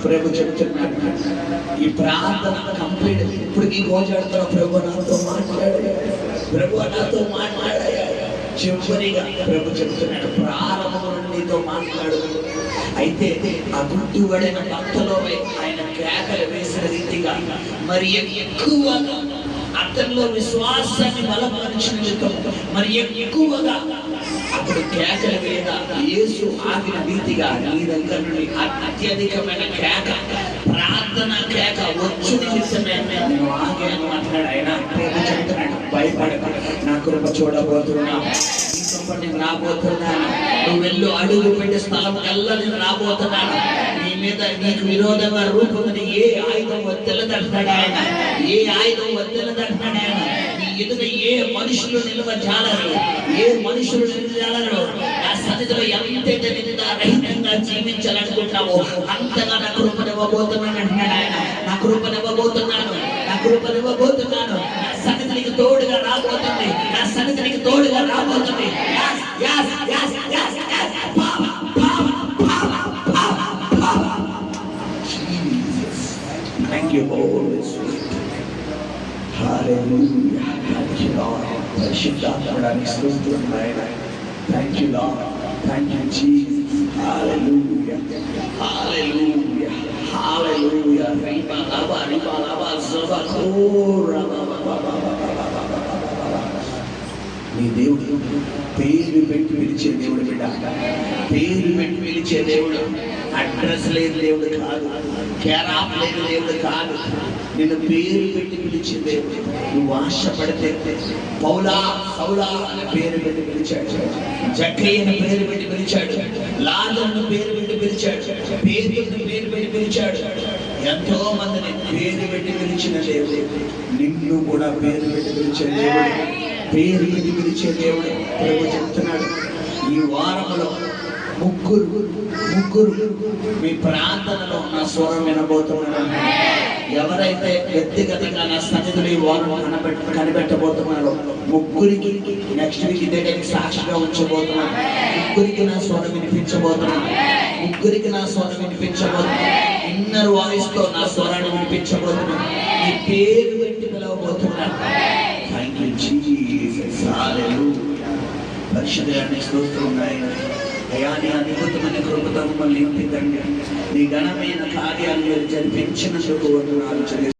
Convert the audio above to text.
ప్రభు చెప్తున్నాడు, ఈ ప్రార్థన కంప్లీట్ ఇప్పటికీ గోజాడుతున్న ప్రభు నాతో మాట్లాడాడు, ప్రభు నాతో మాట్లాడాడు. చివరిగా ప్రభు చెప్తున్నాడు, ప్రారంభం నీతో మాట్లాడు. అయితే ఆ గుర్తుపడిన భక్తలో ఆయన కేకలు వేసిన రీతిగా మరి ఎక్కువగా అతనిలో విశ్వాసాన్ని బలపరిచిన మరి ఎక్కువగా అప్పుడు కేకలు వేద యేసు ఆగిన రీతిగా నీ దగ్గర నుండి అత్యధికమైన కేక, ప్రార్థన కేక వచ్చు నిమిషమే నేను ఆగాను అంటాడు. ఆయన చెప్తున్నాడు, భయపడక నా కృప చూడబోతున్నా, నేను రాబోతున్నాను, నువ్వు వెళ్ళు అడుగు పెట్టే స్థలం కల్లా నేను రాబోతున్నాను. నీ మీద నీకు విరోధంగా రూపొందిన ఏ ఆయుధం వద్దెలదంటాడు ఆయన, ఏ ఆయుధం వద్దెలదంటాడు ఆయన. నీ ఎదుట ఏ మనుషులు నిలవజాలరు, ఏ మనుషులు నిలవజాలరు. నా సన్నిధిలో ఎంతైతే నిందారహితంగా జీవించాలనుకుంటావో అంతగా నా కృపనివ్వబోతున్నాను అంటున్నాడు ఆయన. నా కృపనివ్వబోతున్నాను, నా కృపనివ్వబోతున్నాను. నా సన్నిధికి తోడుగా రాబోతుంది, నా సన్నిధికి తోడుగా రాబోతుంది. Thank you, Holy Spirit. Hallelujah. Thank you, Lord. పరిశుద్ధాత్మడానికి స్తోత్రం నాయన. Thank you, Lord. Thank you, Jesus. Hallelujah. Hallelujah. Hallelujah. Riba laba zabakura. నీ దేవుడు పేరు పెట్టి పిలిచే దేవుడు బిడ్డ, పేరు పెట్టి పిలిచే దేవుడు. అడ్రస్ లేని దేవుడు కాదు, కేరాప్ లేని దేవుడు కాదు. నిన్ను పేరు పెట్టి పిలిచే దేవుడు. నువ్వు ఆశపడితే పౌలా సౌలా అని పేరు పెట్టి పిలిచాడు, జక్కయ్యను పేరు పెట్టి పిలిచాడు, లాజరును పేరు పెట్టి పిలిచాడు, పేతురును పేరు పెట్టి పిలిచాడు. ఎంతో మందిని పేరు పెట్టి పిలిచిన దేవుడు నిన్ను కూడా పేరు పెట్టి పిలిచే దేవుడు, పేరు పెట్టి పిలిచే దేవుడు. ప్రభు చెప్తున్నాడు, ఈ వారంలో ముగ్గురు మీ ప్రార్థనలో నా స్వరం వినబోతున్నాను. ఎవరైతే వ్యక్తిగతంగా నా సన్నిధిలో ఈ వారం కనిపెట్టబోతున్నారో ముగ్గురికి నెక్స్ట్ వీక్ ఇదే సాక్షిగా ఉంచబోతున్నాను. ముగ్గురికి నా స్వరం వినిపించబోతున్నాను, ముగ్గురికి నా స్వరం వినిపించబోతున్నాను. ఇన్నర్ వాయిస్ తో నా స్వరాన్ని వినిపించబోతున్నాను. ఈ పేరు పెట్టి పిలవబోతున్నాను. Thank you Jesus. హల్లెలూయా. పరిశుద్ధాన్ని స్తోత్రం నాయన. అయ్యా, నీ అద్భుతమైన కృపతో మమ్మల్ని నింపితండి. నీ ఘనమైన కార్యాలు జరిపించినందుకు వందనాలు.